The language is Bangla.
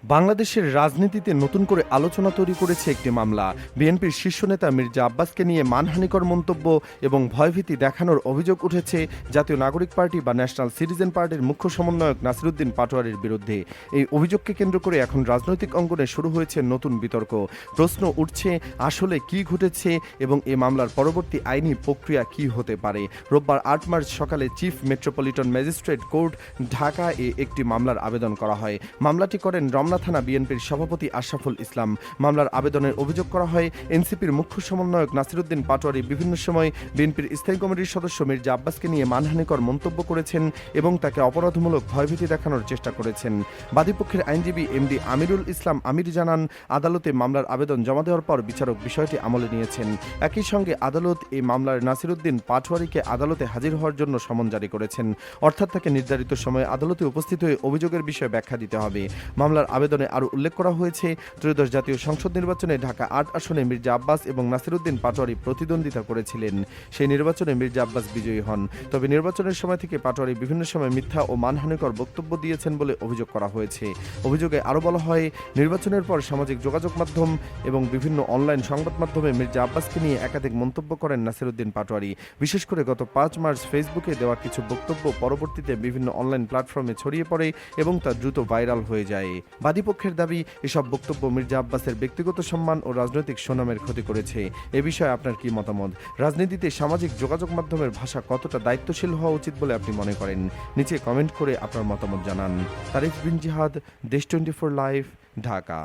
বাংলাদেশের রাজনীতিতে নতুন করে আলোচনা তৈরি করেছে একটি মামলা। বিএনপির শীর্ষ নেতা মির্জা আব্বাসকে নিয়ে মানহানিকর মন্তব্য এবং ভয়ভীতি দেখানোর অভিযোগ উঠেছে জাতীয় নাগরিক পার্টি বা ন্যাশনাল সিটিজেন পার্টির মুখ্য সমন্বয়ক নাসিরুদ্দিন পাটোয়ারির বিরুদ্ধে। এই অভিযোগকে কেন্দ্র করে এখন রাজনৈতিক অঙ্গনে শুরু হয়েছে নতুন বিতর্ক। প্রশ্ন উঠছে, আসলে কি ঘটেছে এবং এ মামলার পরবর্তী আইনি প্রক্রিয়া কি হতে পারে। রোববার ৮ মার্চ সকালে chief metropolitan magistrate court Dhaka একটি মামলার আবেদন করা হয়। মামলাটি করেন রমনা থানা বিএনপির সভাপতি আশরাফুল ইসলাম। মামলার আবেদনের অভিযোগ করা হয়, এনসিপির মুখ্য সমন্বয়ক নাসিরুদ্দিন পাটোয়ারি বিভিন্ন সময় বিএনপির স্থায়ী কমিটির সদস্য মির্জা আব্বাসকে নিয়ে মানহানিকর মন্তব্য করেছেন এবং তাকে অপরাধমূলক ভয়ভীতি দেখানোর চেষ্টা করেছেন। বাদীপক্ষের আইনজীবী এমডি আমিরুল ইসলাম আমির জানান, আদালতে মামলার আবেদন জমা দেওয়ার পর বিচারক বিষয়টি আমলে নিয়েছেন। একই সঙ্গে আদালত এই মামলার নাসিরুদ্দিন পাটোয়ারিকে আদালতে হাজির হওয়ার জন্য সমন জারি করেছেন। অর্থাৎ তাকে নির্ধারিত সময়ে আদালতে উপস্থিত হয়ে অভিযোগের বিষয়ে ব্যাখ্যা দিতে হবে। মামলার আবেদনে আরও উল্লেখ করা হয়েছে, ত্রয়োদশ জাতীয় সংসদ নির্বাচনে ঢাকা ৮ আসনে মির্জা আব্বাস এবং নাসিরুদ্দিন পাটোয়ারি প্রতিদ্বন্দ্বিতা করেছিলেন। সেই নির্বাচনে মির্জা আব্বাস বিজয়ী হন। তবে নির্বাচনের সময় থেকে পাটোয়ারি বিভিন্ন সময় মিথ্যা ও মানহানিকর বক্তব্য দিয়েছেন বলে অভিযোগ করা হয়েছে। অভিযোগে আরও বলা হয়, নির্বাচনের পর সামাজিক যোগাযোগ মাধ্যম এবং বিভিন্ন অনলাইন সংবাদ মাধ্যমে মির্জা আব্বাসকে নিয়ে একাধিক মন্তব্য করেন নাসিরুদ্দিন পাটোয়ারি। বিশেষ করে গত ৫ মার্চ ফেসবুকে দেওয়া কিছু বক্তব্য পরবর্তীতে বিভিন্ন অনলাইন প্ল্যাটফর্মে ছড়িয়ে পড়ে এবং তা দ্রুত ভাইরাল হয়ে যায়। বাদীপক্ষের দাবি, এসব বক্তব্য মির্জা আব্বাসের ব্যক্তিগত সম্মান ও রাজনৈতিক সুনামের ক্ষতি করেছে। এ বিষয়ে আপনার কি মতামত? রাজনীতিতে সামাজিক যোগাযোগ মাধ্যমের ভাষা কতটা দায়িত্বশীল হওয়া উচিত বলে আপনি মনে করেন? নিচে কমেন্ট করে আপনার মতামত জানান। তারিফ বিন জিহাদ, দেশ 24 লাইভ, ঢাকা।